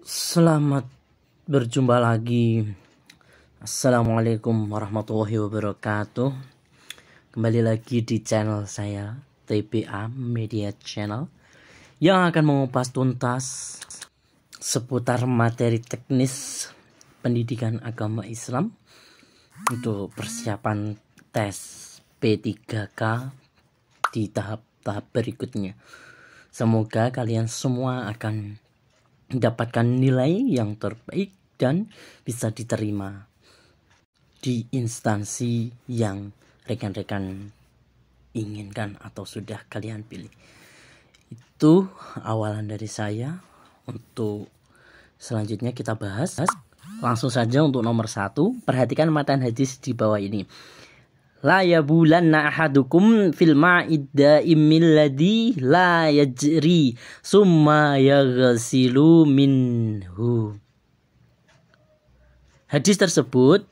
Selamat berjumpa lagi. Assalamualaikum warahmatullahi wabarakatuh. Kembali lagi di channel saya, TPA Media Channel, yang akan mengupas tuntas seputar materi teknis pendidikan agama Islam untuk persiapan tes P3K di tahap-tahap berikutnya. Semoga kalian semua akan mendapatkan nilai yang terbaik dan bisa diterima di instansi yang rekan-rekan inginkan atau sudah kalian pilih. Itu awalan dari saya. Untuk selanjutnya kita bahas. Langsung saja untuk nomor 1, perhatikan matan hadis di bawah ini. La yabulanna ahadukum fil ma'id da'imil ladzi la yajri summa yaghsilu minhu. Hadis tersebut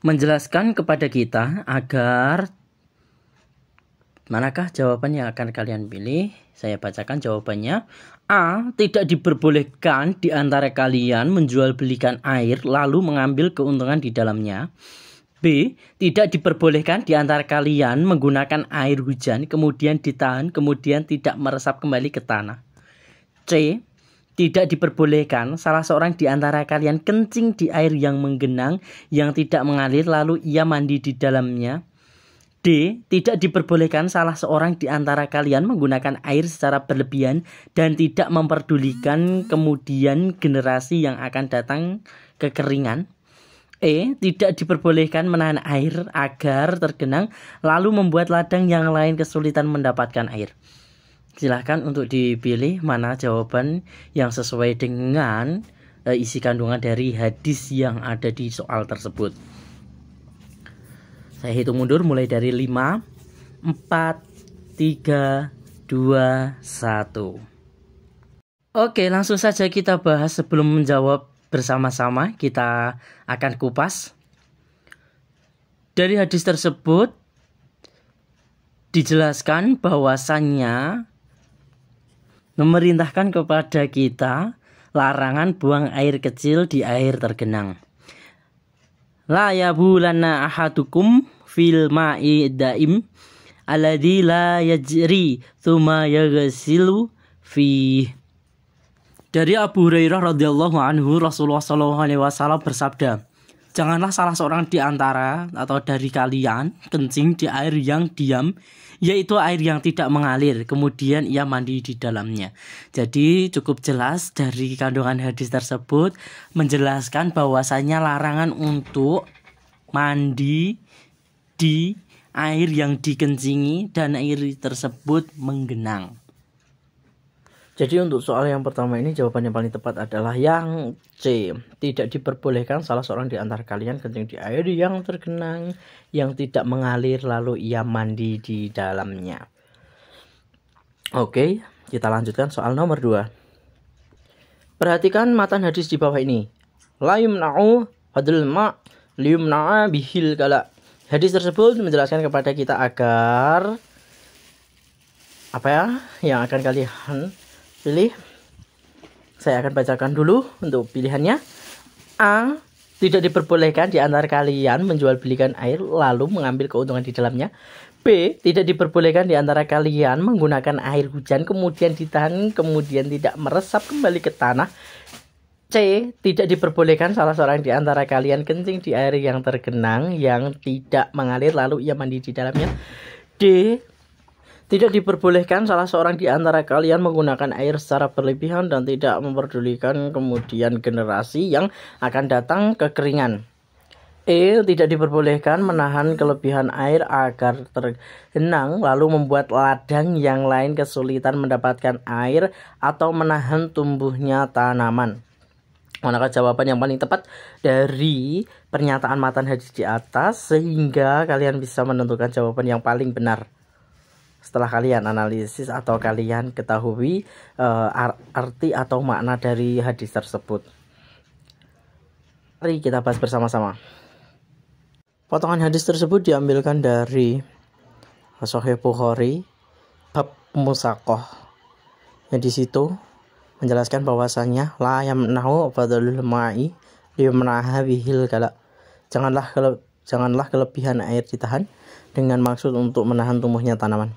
menjelaskan kepada kita agar, manakah jawaban yang akan kalian pilih? Saya bacakan jawabannya. A. Tidak diperbolehkan di antara kalian menjual belikan air lalu mengambil keuntungan di dalamnya. B. Tidak diperbolehkan di antara kalian menggunakan air hujan kemudian ditahan kemudian tidak meresap kembali ke tanah. C. Tidak diperbolehkan salah seorang di antara kalian kencing di air yang menggenang yang tidak mengalir lalu ia mandi di dalamnya. D. Tidak diperbolehkan salah seorang di antara kalian menggunakan air secara berlebihan dan tidak memperdulikan kemudian generasi yang akan datang kekeringan. E. Tidak diperbolehkan menahan air agar tergenang lalu membuat ladang yang lain kesulitan mendapatkan air. Silahkan untuk dipilih mana jawaban yang sesuai dengan isi kandungan dari hadis yang ada di soal tersebut. Saya hitung mundur mulai dari 5, 4, 3, 2, 1. Oke, langsung saja kita bahas. Sebelum menjawab bersama-sama, kita akan kupas. Dari hadis tersebut dijelaskan bahwasannya memerintahkan kepada kita larangan buang air kecil di air tergenang. La yabulanna ahadukum fil ma'i daim alladzi la yajri tsumma yaghsilu fi. Dari Abu Hurairah radhiyallahu anhu, Rasulullah sallallahu alaihi wasallam bersabda, janganlah salah seorang di antara atau dari kalian kencing di air yang diam, yaitu air yang tidak mengalir, kemudian ia mandi di dalamnya. Jadi cukup jelas dari kandungan hadis tersebut menjelaskan bahwasanya larangan untuk mandi di air yang dikencingi dan air tersebut menggenang. Jadi untuk soal yang pertama ini jawaban yang paling tepat adalah yang C. Tidak diperbolehkan salah seorang di antara kalian kencing di air yang tergenang yang tidak mengalir lalu ia mandi di dalamnya. Oke, kita lanjutkan soal nomor 2. Perhatikan matan hadis di bawah ini. La yumna'u hadul ma' liyumna'a bihil kala. Hadis tersebut menjelaskan kepada kita agar apa ya yang akan kalian pilih. Saya akan bacakan dulu untuk pilihannya. A. Tidak diperbolehkan di antara kalian menjual belikan air lalu mengambil keuntungan di dalamnya. B. Tidak diperbolehkan di antara kalian menggunakan air hujan kemudian ditahan kemudian tidak meresap kembali ke tanah. C. Tidak diperbolehkan salah seorang di antara kalian kencing di air yang tergenang yang tidak mengalir lalu ia mandi di dalamnya. D. Tidak diperbolehkan salah seorang di antara kalian menggunakan air secara berlebihan dan tidak memperdulikan kemudian generasi yang akan datang kekeringan. E. Tidak diperbolehkan menahan kelebihan air agar tergenang lalu membuat ladang yang lain kesulitan mendapatkan air atau menahan tumbuhnya tanaman. Manakah jawaban yang paling tepat dari pernyataan matan hadis di atas sehingga kalian bisa menentukan jawaban yang paling benar setelah kalian analisis atau kalian ketahui arti atau makna dari hadis tersebut. Mari kita bahas bersama-sama. Potongan hadis tersebut diambilkan dari Sahih Bukhari bab musaqah. Yang di situ menjelaskan bahwasanya la yamna'u fadlul ma'i liyumnaha bihil kala. Janganlah kelebihan air ditahan dengan maksud untuk menahan tumbuhnya tanaman.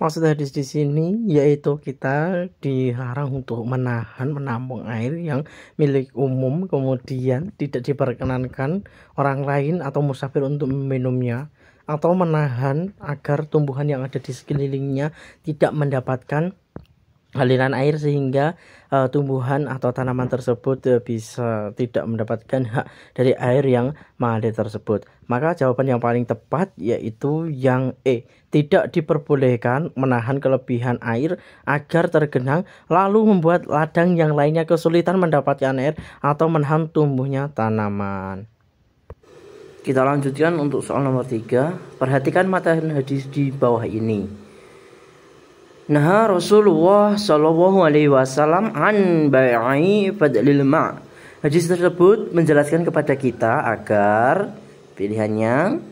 Maksud hadis di sini yaitu kita dilarang untuk menampung air yang milik umum, kemudian tidak diperkenankan orang lain atau musafir untuk meminumnya, atau menahan agar tumbuhan yang ada di sekelilingnya tidak mendapatkan aliran air sehingga tumbuhan atau tanaman tersebut bisa tidak mendapatkan hak dari air yang mengalir tersebut. Maka jawaban yang paling tepat yaitu yang E. Tidak diperbolehkan menahan kelebihan air agar tergenang lalu membuat ladang yang lainnya kesulitan mendapatkan air atau menahan tumbuhnya tanaman. Kita lanjutkan untuk soal nomor 3. Perhatikan matan hadis di bawah ini. Nah, Rasulullah Shallallahu Alaihi Wasallam an bai'i fadlil ma'. Hadis tersebut menjelaskan kepada kita agar pilihannya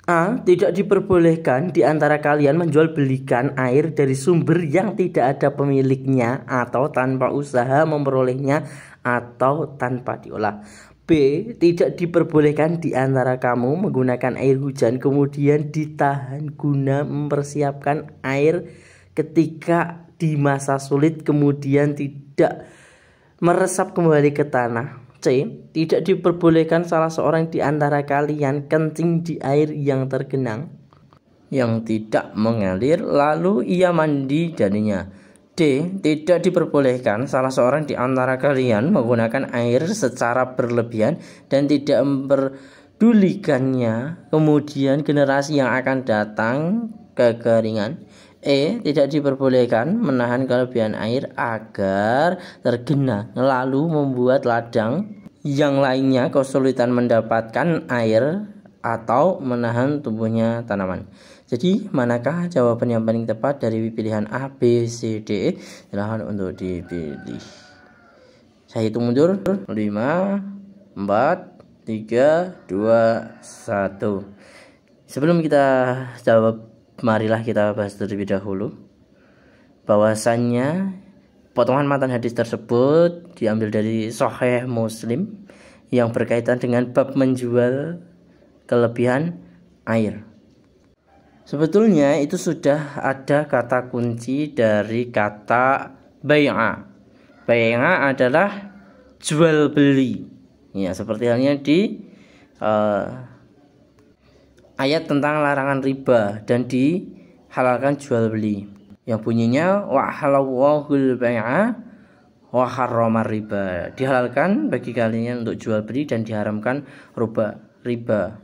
A. Tidak diperbolehkan di antara kalian menjual belikan air dari sumber yang tidak ada pemiliknya atau tanpa usaha memperolehnya atau tanpa diolah. B. Tidak diperbolehkan di antara kamu menggunakan air hujan kemudian ditahan guna mempersiapkan air ketika di masa sulit kemudian tidak meresap kembali ke tanah. C. Tidak diperbolehkan salah seorang di antara kalian kencing di air yang tergenang yang tidak mengalir lalu ia mandi darinya. D. Tidak diperbolehkan salah seorang di antara kalian menggunakan air secara berlebihan dan tidak memperdulikannya kemudian generasi yang akan datang kekeringan. E. Tidak diperbolehkan menahan kelebihan air agar tergenang lalu membuat ladang yang lainnya kesulitan mendapatkan air atau menahan tumbuhnya tanaman. Jadi manakah jawaban yang paling tepat dari pilihan A, B, C, D? Silahkan untuk dipilih. Saya hitung mundur. 5, 4, 3, 2, 1. Sebelum kita jawab, marilah kita bahas terlebih dahulu bahwasannya potongan matan hadis tersebut diambil dari Sahih Muslim yang berkaitan dengan bab menjual kelebihan air. Sebetulnya itu sudah ada kata kunci dari kata bai'a. Bai'a adalah jual beli. Ya, seperti halnya di ayat tentang larangan riba dan dihalalkan jual beli. Yang bunyinya wa halawahul bai'a wa harramar riba. Dihalalkan bagi kalian untuk jual beli dan diharamkan riba.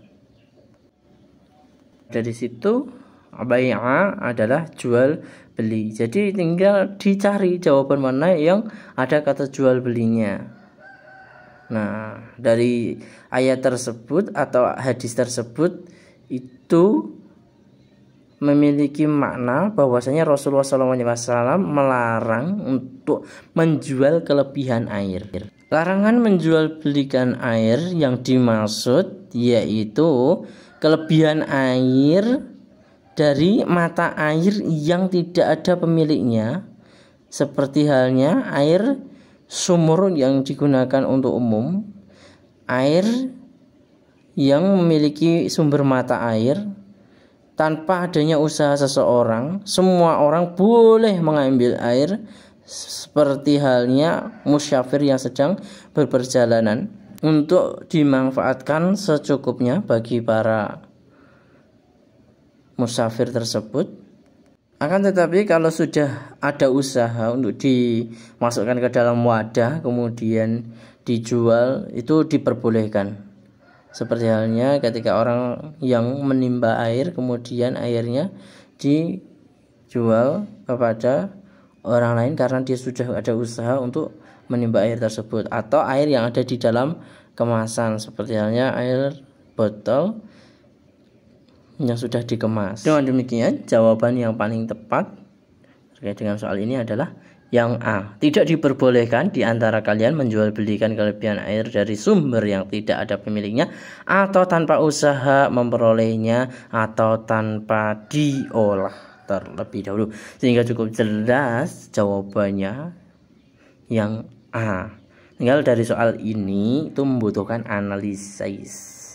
Dari situ bai'a adalah jual beli. Jadi tinggal dicari jawaban mana yang ada kata jual belinya. Nah, dari ayat tersebut atau hadis tersebut itu memiliki makna bahwasanya Rasulullah SAW melarang untuk menjual kelebihan air. Larangan menjual belikan air yang dimaksud yaitu kelebihan air dari mata air yang tidak ada pemiliknya, seperti halnya air sumur yang digunakan untuk umum, air yang memiliki sumber mata air tanpa adanya usaha seseorang. Semua orang boleh mengambil air, seperti halnya musyafir yang sedang berperjalanan untuk dimanfaatkan secukupnya bagi para musafir tersebut. Akan tetapi kalau sudah ada usaha untuk dimasukkan ke dalam wadah kemudian dijual, itu diperbolehkan. Seperti halnya ketika orang yang menimba air kemudian airnya dijual kepada orang lain karena dia sudah ada usaha untuk menimba air tersebut, atau air yang ada di dalam kemasan seperti halnya air botol yang sudah dikemas. Dengan demikian jawaban yang paling tepat terkait dengan soal ini adalah yang A. Tidak diperbolehkan di antara kalian menjual belikan kelebihan air dari sumber yang tidak ada pemiliknya atau tanpa usaha memperolehnya atau tanpa diolah. terlebih dahulu. Sehingga cukup jelas jawabannya yang A. Tinggal dari soal ini itu membutuhkan analisis.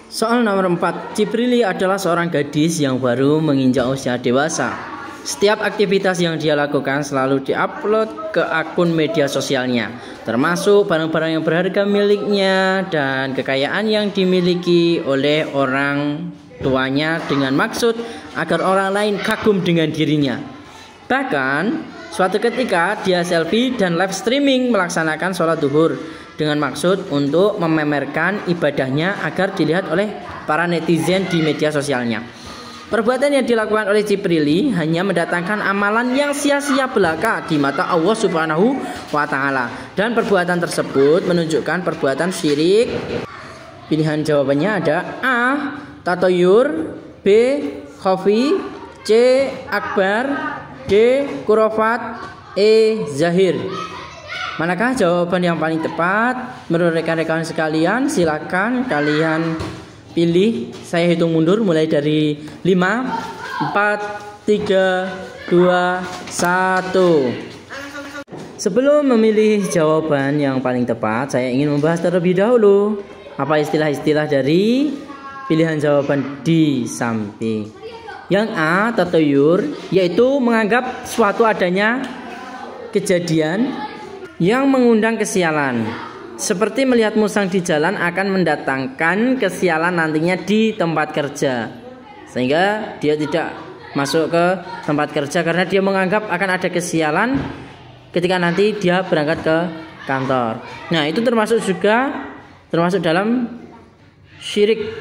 Soal nomor 4. Ciprili adalah seorang gadis yang baru menginjak usia dewasa. Setiap aktivitas yang dia lakukan selalu diupload ke akun media sosialnya, termasuk barang-barang yang berharga miliknya dan kekayaan yang dimiliki oleh orang tuanya dengan maksud agar orang lain kagum dengan dirinya. Bahkan suatu ketika dia selfie dan live streaming melaksanakan sholat duhur dengan maksud untuk memamerkan ibadahnya agar dilihat oleh para netizen di media sosialnya. Perbuatan yang dilakukan oleh Ciprili hanya mendatangkan amalan yang sia-sia belaka di mata Allah Subhanahu wa Ta'ala, dan perbuatan tersebut menunjukkan perbuatan syirik. Pilihan jawabannya ada A. Tatoyur, B. Khafi, C. Akbar, D. Kurofat, E. Zahir. Manakah jawaban yang paling tepat? Menurut rekan-rekan sekalian, silakan kalian pilih. Saya hitung mundur mulai dari 5, 4, 3, 2, 1. Sebelum memilih jawaban yang paling tepat, saya ingin membahas terlebih dahulu apa istilah-istilah dari pilihan jawaban di samping. Yang A, tatoyur, yaitu menganggap suatu adanya kejadian yang mengundang kesialan. Seperti melihat musang di jalan akan mendatangkan kesialan nantinya di tempat kerja, sehingga dia tidak masuk ke tempat kerja karena dia menganggap akan ada kesialan ketika nanti dia berangkat ke kantor. Nah, itu termasuk dalam syirik.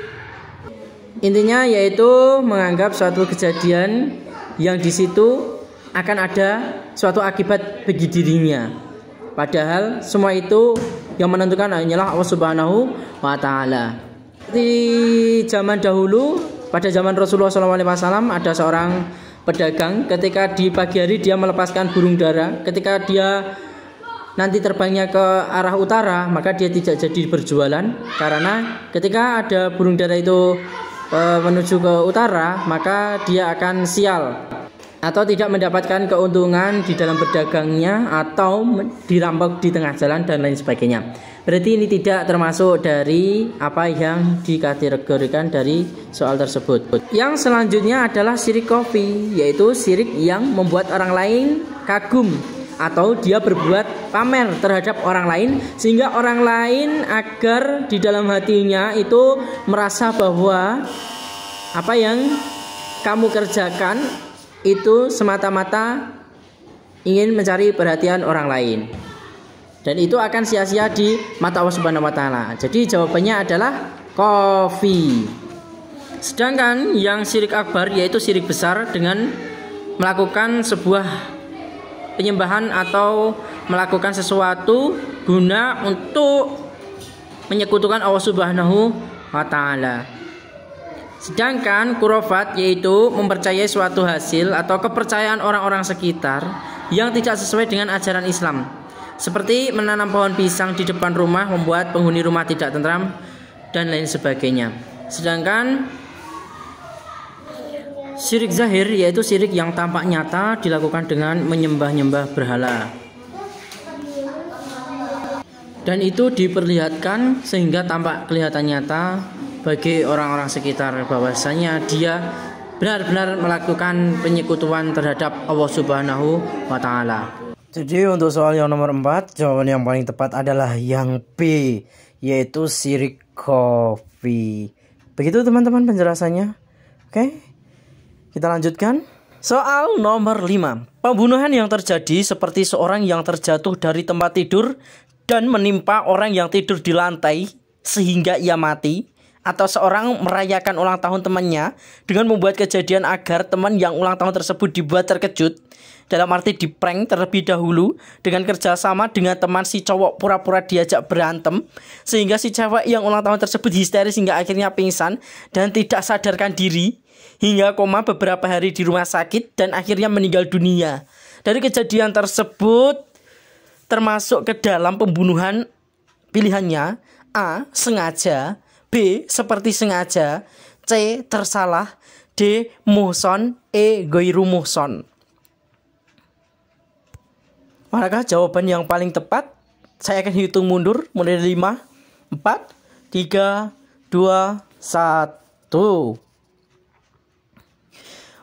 Intinya yaitu menganggap suatu kejadian yang di situ akan ada suatu akibat bagi dirinya, padahal semua itu yang menentukan hanyalah Allah Subhanahu wa Ta'ala. Di zaman dahulu, pada zaman Rasulullah SAW, ada seorang pedagang. Ketika di pagi hari dia melepaskan burung dara, ketika dia nanti terbangnya ke arah utara, maka dia tidak jadi berjualan, karena ketika ada burung dara itu menuju ke utara, maka dia akan sial atau tidak mendapatkan keuntungan di dalam berdagangnya, atau dirampok di tengah jalan dan lain sebagainya. Berarti ini tidak termasuk dari apa yang dikategorikan dari soal tersebut. Yang selanjutnya adalah syirik khafi, yaitu syirik yang membuat orang lain kagum atau dia berbuat pamer terhadap orang lain, sehingga orang lain agar di dalam hatinya itu merasa bahwa apa yang kamu kerjakan itu semata-mata ingin mencari perhatian orang lain, dan itu akan sia-sia di mata Allah Subhanahu wa Ta'ala. Jadi jawabannya adalah khafi. Sedangkan yang syirik akbar, yaitu syirik besar dengan melakukan sebuah penyembahan atau melakukan sesuatu guna untuk menyekutukan Allah Subhanahu wa Ta'ala. Sedangkan kurofat yaitu mempercayai suatu hasil atau kepercayaan orang-orang sekitar yang tidak sesuai dengan ajaran Islam, seperti menanam pohon pisang di depan rumah membuat penghuni rumah tidak tentram dan lain sebagainya. Sedangkan syirik zahir yaitu syirik yang tampak nyata dilakukan dengan menyembah-nyembah berhala, dan itu diperlihatkan sehingga tampak kelihatan nyata bagi orang-orang sekitar bahwasanya dia benar-benar melakukan penyekutuan terhadap Allah Subhanahu wa Ta'ala. Jadi untuk soal yang nomor 4, jawaban yang paling tepat adalah yang B, yaitu syirik khafi. Begitu teman-teman penjelasannya. Oke, kita lanjutkan. Soal nomor 5. Pembunuhan yang terjadi seperti seorang yang terjatuh dari tempat tidur dan menimpa orang yang tidur di lantai sehingga ia mati, atau seorang merayakan ulang tahun temannya dengan membuat kejadian agar teman yang ulang tahun tersebut dibuat terkejut, dalam arti diprank terlebih dahulu dengan kerjasama dengan teman si cowok pura-pura diajak berantem, sehingga si cewek yang ulang tahun tersebut histeris hingga akhirnya pingsan dan tidak sadarkan diri hingga koma beberapa hari di rumah sakit dan akhirnya meninggal dunia. Dari kejadian tersebut termasuk ke dalam pembunuhan pilihannya A. Sengaja, B. Seperti sengaja, C. Tersalah, D. Muhson, E. Ghairu muhson. Manakah jawaban yang paling tepat? Saya akan hitung mundur mulai dari 5, 4, 3, 2, 1.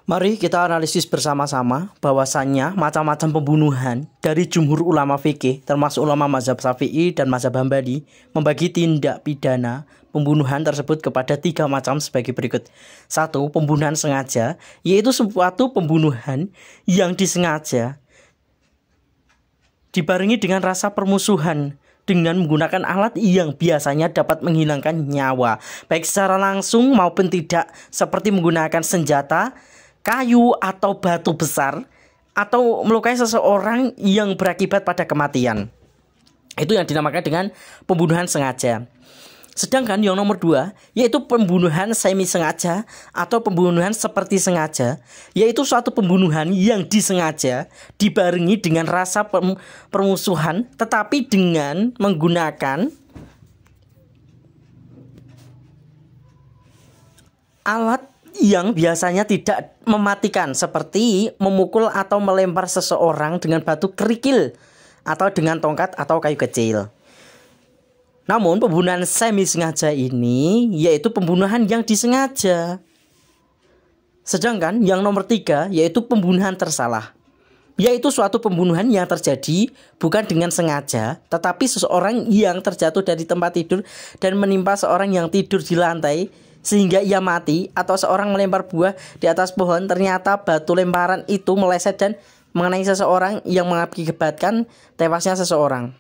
Mari kita analisis bersama-sama bahwasannya macam-macam pembunuhan dari jumhur ulama fikih termasuk ulama mazhab Syafi'i dan mazhab Hambali membagi tindak pidana pembunuhan tersebut kepada 3 macam sebagai berikut. 1. Pembunuhan sengaja, yaitu suatu pembunuhan yang disengaja dibarengi dengan rasa permusuhan dengan menggunakan alat yang biasanya dapat menghilangkan nyawa, baik secara langsung maupun tidak, seperti menggunakan senjata, kayu atau batu besar, atau melukai seseorang yang berakibat pada kematian. Itu yang dinamakan dengan pembunuhan sengaja. Sedangkan yang nomor 2, yaitu pembunuhan semi sengaja atau pembunuhan seperti sengaja, yaitu suatu pembunuhan yang disengaja dibarengi dengan rasa permusuhan tetapi dengan menggunakan alat yang biasanya tidak mematikan, seperti memukul atau melempar seseorang dengan batu kerikil atau dengan tongkat atau kayu kecil. Namun pembunuhan semi sengaja ini yaitu pembunuhan yang disengaja. Sedangkan yang nomor 3 yaitu pembunuhan tersalah, yaitu suatu pembunuhan yang terjadi bukan dengan sengaja, tetapi seseorang yang terjatuh dari tempat tidur dan menimpa seorang yang tidur di lantai sehingga ia mati, atau seorang melempar buah di atas pohon, ternyata batu lemparan itu meleset dan mengenai seseorang yang mengakibatkan tewasnya seseorang.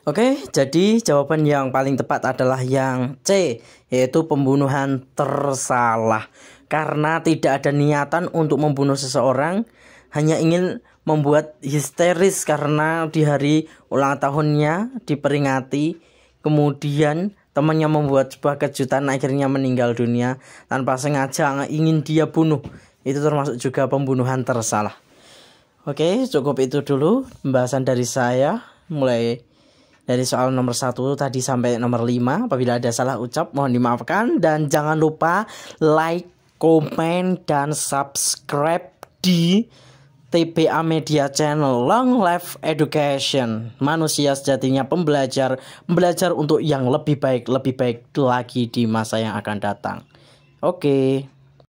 Oke, jadi jawaban yang paling tepat adalah yang C, yaitu pembunuhan tersalah. Karena tidak ada niatan untuk membunuh seseorang, hanya ingin membuat histeris karena di hari ulang tahunnya diperingati, kemudian temannya membuat sebuah kejutan, akhirnya meninggal dunia tanpa sengaja ingin dia bunuh. Itu termasuk juga pembunuhan tersalah. Oke, cukup itu dulu pembahasan dari saya, mulai dari soal nomor 1 tadi sampai nomor 5. Apabila ada salah ucap mohon dimaafkan, dan jangan lupa like, komen, dan subscribe di TBA Media Channel. Long Life Education, manusia sejatinya belajar untuk yang lebih baik lagi di masa yang akan datang. Oke.